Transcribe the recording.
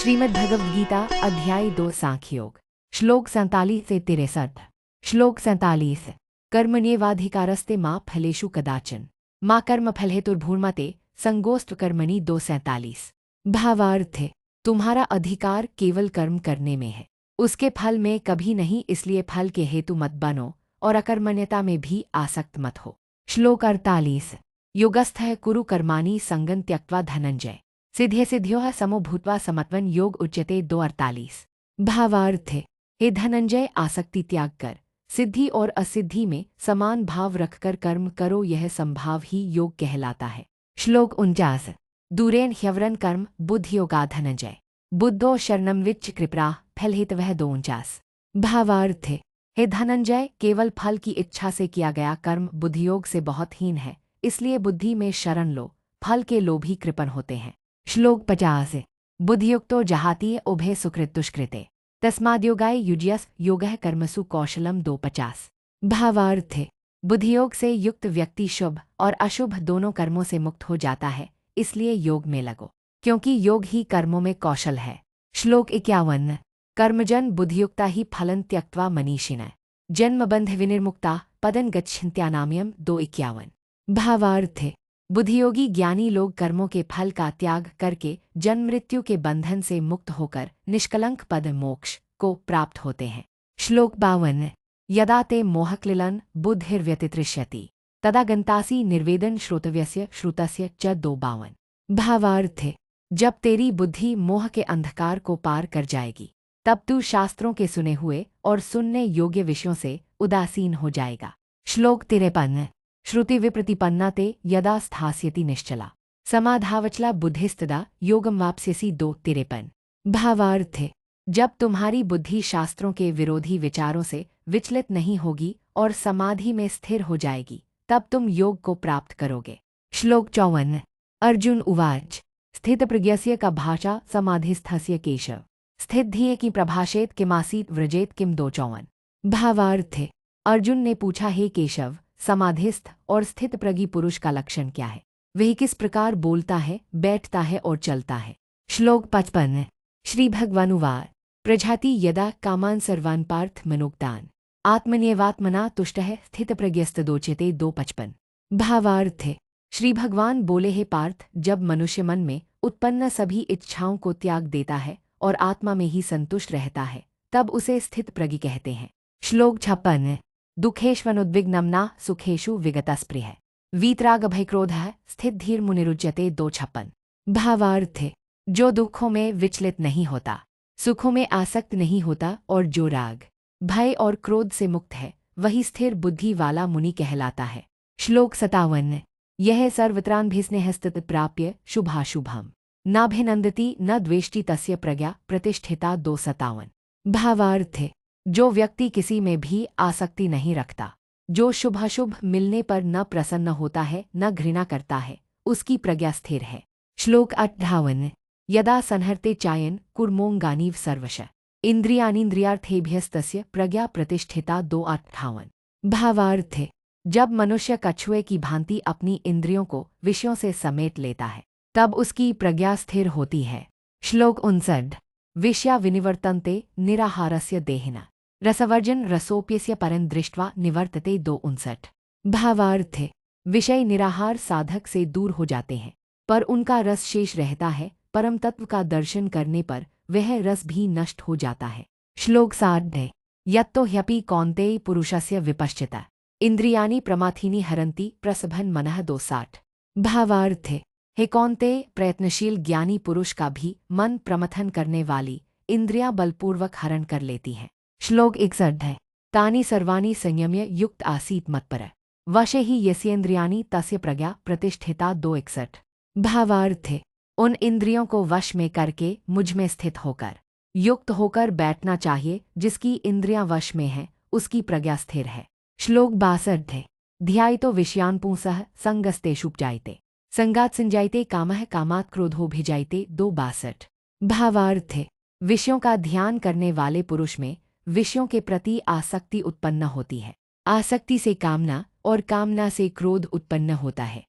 श्रीमद् भगवद गीता अध्याय 2 सांख्ययोग श्लोक 47 से 63। श्लोक 47। कर्मण्येवाधिकारस्ते मा फलेषु कदाचन मा कर्मफल हेतुर्भूर्मते संगोस्त कर्मणि 2:47। भावार्थ है, तुम्हारा अधिकार केवल कर्म करने में है, उसके फल में कभी नहीं, इसलिए फल के हेतु मत बनो और अकर्मण्यता में भी आसक्त मत हो। श्लोक 48। योगस्थः कुरु कर्माणि संगं त्यक्त्वा धनंजय सिद्धे सिद्ध्योः समो भूत्वा समत्वं योग उच्यते 2:48। भावार्थ है, हे धनंजय, आसक्ति त्याग कर सिद्धि और असिद्धि में समान भाव रखकर कर्म करो, यह संभाव ही योग कहलाता है। श्लोक 49। दूरेन ह्यवरन कर्म बुद्धियोगा धनंजय बुद्धो शरणं विच्च कृपरा फलहेतवः 2:49। भावार्थ है, हे धनंजय, केवल फल की इच्छा से किया गया कर्म बुद्धियोग से बहुत हीन है, इसलिए बुद्धि में शरण लो, फल के लोभी कृपण होते हैं। श्लोक 50। बुद्धियुक्तो जहाति उभे सुकृत दुष्कृते तस्माद्योगाय युज्यस योगः कर्मसु कौशलम 2:50। भावार्थ है, बुद्धियोग से युक्त व्यक्ति शुभ और अशुभ दोनों कर्मों से मुक्त हो जाता है, इसलिए योग में लगो, क्योंकि योग ही कर्मों में कौशल है। श्लोक 51। कर्मजन बुद्धियुक्ता ही फलं त्यक्त्वा मनीषिणः जन्मबंध विनिर्मुक्ता पदं गच्छन्त्यानाम्यम 2:51। भावार्थ है, बुद्धियोगी ज्ञानी लोग कर्मों के फल का त्याग करके जन्म मृत्यु के बंधन से मुक्त होकर निष्कलंक पद मोक्ष को प्राप्त होते हैं। श्लोक 52। यदा ते मोहक्लिलन बुद्धिर्व्यतितृष्यति तदा गंतासी निर्वेदन श्रोतव्यस्य श्रुतस्य च 2:52। भावार्थ है, जब तेरी बुद्धि मोह के अंधकार को पार कर जाएगी, तब तू शास्त्रों के सुने हुए और सुनने योग्य विषयों से उदासीन हो जाएगा। श्लोक 53। श्रुति विप्रतिपन्ना ते यदा स्थास्यति निश्चला समाधावचला बुद्धिस्तदा योगम वाप्स्यसि 2:53। भावार्थ है, जब तुम्हारी बुद्धि शास्त्रों के विरोधी विचारों से विचलित नहीं होगी और समाधि में स्थिर हो जाएगी, तब तुम योग को प्राप्त करोगे। श्लोक 54। अर्जुन उवाच स्थितप्रज्ञस्य का भाषा समाधिस्थस्य केशव स्थितधिये की प्रभाषेत किमासीत व्रजेत किम 2:54। भावार्थ है, अर्जुन ने पूछा, हे केशव, समाधिस्थ और स्थित प्रज्ञ पुरुष का लक्षण क्या है? वह किस प्रकार बोलता है, बैठता है और चलता है? श्लोक 55। श्री भगवानुवाच प्रजाति यदा कामान सर्वान् पार्थ मनोक्तान् आत्मन्येवात्मना तुष्टः स्थितप्रज्ञस्तदोच्यते 2:55। भावार्थ है, श्री भगवान बोले, हे पार्थ, जब मनुष्य मन में उत्पन्न सभी इच्छाओं को त्याग देता है और आत्मा में ही संतुष्ट रहता है, तब उसे स्थित प्रज्ञ कहते हैं। श्लोक 56। दुःखेष्वनुद्विग्नं न सुखेषु विगतस्पृहः वीतरागभयक्रोधः स्थितधीर्मुनिरुच्यते 2:56। भावार्थ है, जो दुखों में विचलित नहीं होता, सुखों में आसक्त नहीं होता और जो राग भय और क्रोध से मुक्त है, वही स्थिर बुद्धि वाला मुनि कहलाता है। श्लोक 57। यह सर्वत्रान्भिस्नेहस्थित प्राप्य शुभाशुभम नाभिनंदति न द्वेष्टि तस्य प्रज्ञा प्रतिष्ठिता 2:57। भावार्थ है, जो व्यक्ति किसी में भी आसक्ति नहीं रखता, जो शुभाशुभ मिलने पर न प्रसन्न होता है न घृणा करता है, उसकी प्रज्ञा स्थिर है। श्लोक 58। यदा संहर्ते चायन कुर्मोंगानीव सर्वश इंद्रियानीन्द्रियार्थेभ्यस्तस्य प्रज्ञा प्रतिष्ठिता 2:58। भावार्थ है, जब मनुष्य कछुए की भांति अपनी इंद्रियों को विषयों से समेट लेता है, तब उसकी प्रज्ञा स्थिर होती है। श्लोक 59। विषया विनिवर्तन्ते निराहारस्य देहिना रसवर्जन रसोप्यस्य परं दृष्ट्वा निवर्तते 2:59। भावार्थ है, विषय निराहार साधक से दूर हो जाते हैं, पर उनका रस शेष रहता है, परम तत्व का दर्शन करने पर वह रस भी नष्ट हो जाता है। श्लोक 60। यत्तो ह्यपि कौन्तेय पुरुषस्य विपश्चिता इंद्रियाणि प्रमाथीनि हरन्ति प्रसभन मनः 2:60। भावार्थ है, हे कौन्तेय, प्रयत्नशील ज्ञानी पुरुष का भी मन प्रमथन करने वाली इंद्रियां बलपूर्वक हरण कर लेती हैं। श्लोक 61 है, तानि सर्वाणि संयम्य युक्त आसीत मत्पर वशे ही यस्येन्द्रियाणि तस्य प्रज्ञा प्रतिष्ठिता 2:61। भावार्थ है, उन इंद्रियों को वश में करके मुझ में स्थित होकर युक्त होकर बैठना चाहिए, जिसकी इंद्रियां वश में हैं, उसकी प्रज्ञा स्थिर है। श्लोक 62 है, ध्यायतो विषयान् पुंसः संगस्तेषुपजायते संगात संजायते कामः कामात् क्रोधोऽभिजायते 2:62। भावार्थ है, विषयों का ध्यान करने वाले पुरुष में विषयों के प्रति आसक्ति उत्पन्न होती है, आसक्ति से कामना और कामना से क्रोध उत्पन्न होता है।